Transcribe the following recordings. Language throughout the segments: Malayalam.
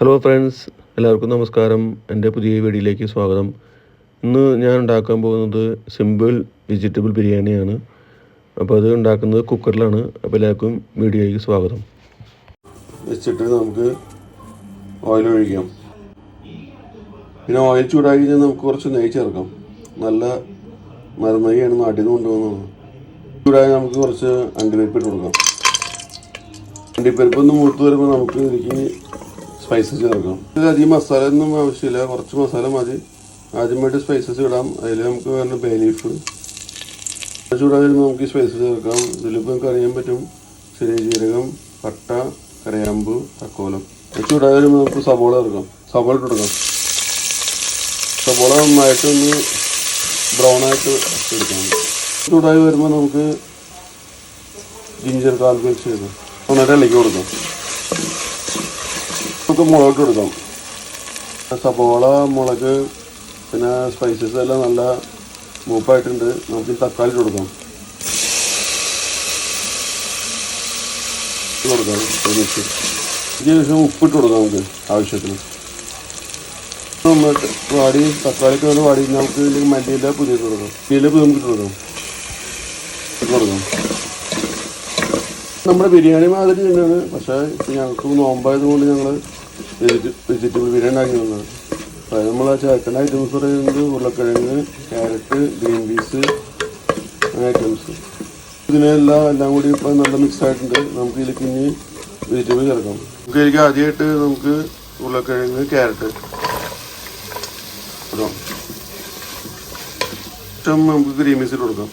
ഹലോ ഫ്രണ്ട്സ്, എല്ലാവർക്കും നമസ്കാരം. എൻ്റെ പുതിയ വീഡിയോയിലേക്ക് സ്വാഗതം. ഇന്ന് ഞാൻ ഉണ്ടാക്കാൻ പോകുന്നത് സിമ്പിൾ വെജിറ്റബിൾ ബിരിയാണിയാണ്. അപ്പോൾ അത് ഉണ്ടാക്കുന്നത് കുക്കറിലാണ്. അപ്പോൾ എല്ലാവർക്കും വീഡിയോയിലേക്ക് സ്വാഗതം. വെച്ചിട്ട് നമുക്ക് ഓയിൽ ഒഴിക്കാം. പിന്നെ ഓയിൽ ചൂടാക്കി കഴിഞ്ഞാൽ നമുക്ക് കുറച്ച് നെയ്യ് ചേർക്കാം. നല്ല മരുമയാണ് നാട്ടിൽ നിന്ന് കൊണ്ടുപോകുന്നത്. ചൂടായി നമുക്ക് കുറച്ച് അണ്ടിപ്പരിപ്പ് ഇട്ട് കൊടുക്കാം. അണ്ടിപ്പരിപ്പ് ഒന്ന് മൂത്ത് വരുമ്പോൾ നമുക്ക് ഇതിലേക്ക് സ്പൈസസ് ചേർക്കാം. ഇതിൽ അധികം മസാല ഒന്നും ആവശ്യമില്ല, കുറച്ച് മസാല മതി. ആദ്യമായിട്ട് സ്പൈസസ് ഇടാം. അതിൽ നമുക്ക് വേണ്ട ബേ ലീഫ് ചൂടായി വരുമ്പോൾ നമുക്ക് ഈ സ്പൈസസ് ചേർക്കാം. ഇതിലിപ്പോൾ നമുക്ക് അറിയാൻ പറ്റും ചെറിയ ജീരകം, പട്ട, കരയാമ്പ്, തക്കോലം. ചൂടായി വരുമ്പോൾ നമുക്ക് സവോള ചേർക്കാം. സവോള ഇട്ട് കൊടുക്കാം. സവോള നന്നായിട്ടൊന്ന് ബ്രൗൺ ആയിട്ട് എടുക്കാം. ചൂടായി വരുമ്പോൾ നമുക്ക് ജിഞ്ചർ ഗാർലിക് മിക്സ് ചെയ്ത് നന്നായിട്ട് ഇളക്കി കൊടുക്കാം. നമുക്ക് മുളക് കൊടുക്കാം. സവോള, മുളക്, പിന്നെ സ്പൈസസ് എല്ലാം നല്ല മൂപ്പായിട്ടുണ്ട്. നമുക്ക് തക്കാളി കൊടുക്കാം. ഇതിന് ശേഷം ഉപ്പിട്ട് കൊടുക്കാം നമുക്ക് ആവശ്യത്തിന്. നന്നായിട്ട് വാടി തക്കാളിക്ക് വേണ്ടി വാടി നമുക്ക് ഇതിലേക്ക് മല്ലിയില പുതിയത് കൊടുക്കാം. മല്ലിയില നമുക്ക് കൊടുക്കാം. നമ്മുടെ ബിരിയാണി മാതിരി തന്നെയാണ്, പക്ഷേ ഞങ്ങൾക്ക് നോമ്പായത് കൊണ്ട് ഞങ്ങൾ വെജിറ്റബിൾ ബിരിയാണി ഉണ്ടാക്കി വന്നത്. അതായത് നമ്മൾ ചേർക്കേണ്ട ഐറ്റംസ് പറയുന്നത് ഉരുളക്കിഴങ്ങ്, ക്യാരറ്റ്, ഗ്രീൻ പീസ്, അങ്ങനെ ഐറ്റംസ്. എല്ലാം കൂടി ഇപ്പോൾ നല്ല മിക്സ് ആയിട്ടുണ്ട്. നമുക്ക് ഇതിലേക്ക് ഇനി വെജിറ്റബിൾ ചേർക്കാം. നമുക്ക് ഇതിലേക്ക് ആദ്യമായിട്ട് നമുക്ക് ഉരുളക്കിഴങ്ങ്, ക്യാരറ്റ് കൊടുക്കാം. ശേഷം നമുക്ക് ഗ്രീൻ പീസ് ഇട്ട് കൊടുക്കാം.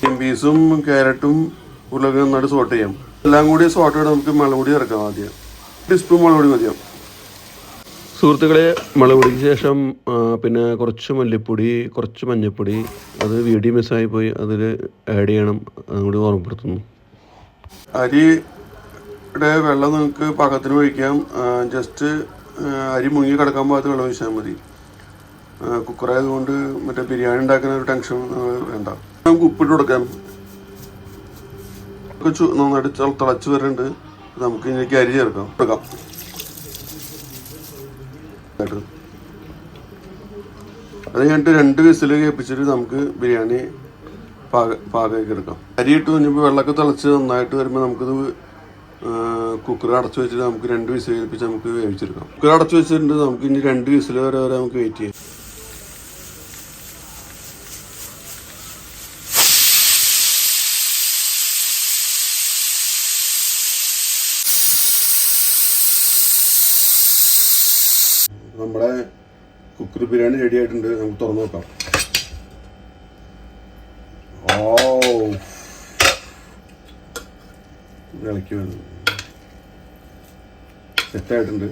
ഗ്രീൻ പീസും ക്യാരറ്റും ഉരുളക്കിഴങ്ങ് നന്നായിട്ട് സോട്ട് ചെയ്യാം. എല്ലാം കൂടി സോട്ട് ചെയ്ത് നമുക്ക് മുളക് പൊടി ചേർക്കാം. ആദ്യം ടീസ്പൂൺ മുളക് പൊടി മതിയാവും. സുഹൃത്തുക്കളെ, മുളക് പൊടിക്ക് ശേഷം പിന്നെ കുറച്ച് മല്ലിപ്പൊടി, കുറച്ച് മഞ്ഞൾപ്പൊടി, അത് വീഡിയോ മിസ്സായി പോയി, അതിൽ ആഡ് ചെയ്യണം. അതും കൂടി ഓർമ്മപ്പെടുത്തുന്നു. അരിയുടെ വെള്ളം നിങ്ങൾക്ക് പാകത്തിന് ഒഴിക്കാം. ജസ്റ്റ് അരി മുങ്ങി കിടക്കാൻ പാകത്ത് വെള്ളം ഒഴിച്ചാൽ മതി. കുക്കറായതുകൊണ്ട് മറ്റേ ബിരിയാണി ഉണ്ടാക്കുന്ന ഒരു ടെൻഷൻ വേണ്ട. നമുക്ക് ഉപ്പിട്ട് കൊടുക്കാം. നന്നായിട്ട് തിളച്ച് വരുന്നുണ്ട്. നമുക്ക് ഇതിലേക്ക് അരി ചേർക്കാം. അത് കഴിഞ്ഞിട്ട് 2 വിസിൽ കേൾപ്പിച്ചിട്ട് നമുക്ക് ബിരിയാണി പാകമാക്കി എടുക്കാം. അരി ഇട്ട് കഴിഞ്ഞപ്പോൾ വെള്ളമൊക്കെ തിളച്ച് നന്നായിട്ട് വരുമ്പോൾ നമുക്കിത് കുക്കർ അടച്ചു വെച്ചിട്ട് നമുക്ക് 2 വിസിൽ കേൾപ്പിച്ച് നമുക്ക് വേവിച്ചെടുക്കാം. കുക്കർ അടച്ചു വെച്ചിട്ടുണ്ട്. നമുക്ക് ഇനി 2 വിസിൽ വരെ നമുക്ക് വെയിറ്റ് ചെയ്യാം. നമ്മുടെ കുക്കർ ബിരിയാണി റെഡി ആയിട്ടുണ്ട്. നമുക്ക് തുറന്നു നോക്കാം. ഇളക്കി വരുന്നു. സെറ്റായിട്ടുണ്ട്.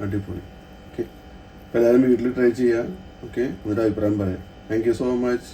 അടിപൊളി. ഓക്കെ, അപ്പോൾ എല്ലാവരും വീട്ടിൽ ട്രൈ ചെയ്യുക. ഓക്കെ, എന്നിട്ട് അഭിപ്രായം പറയാം. Thank you so much.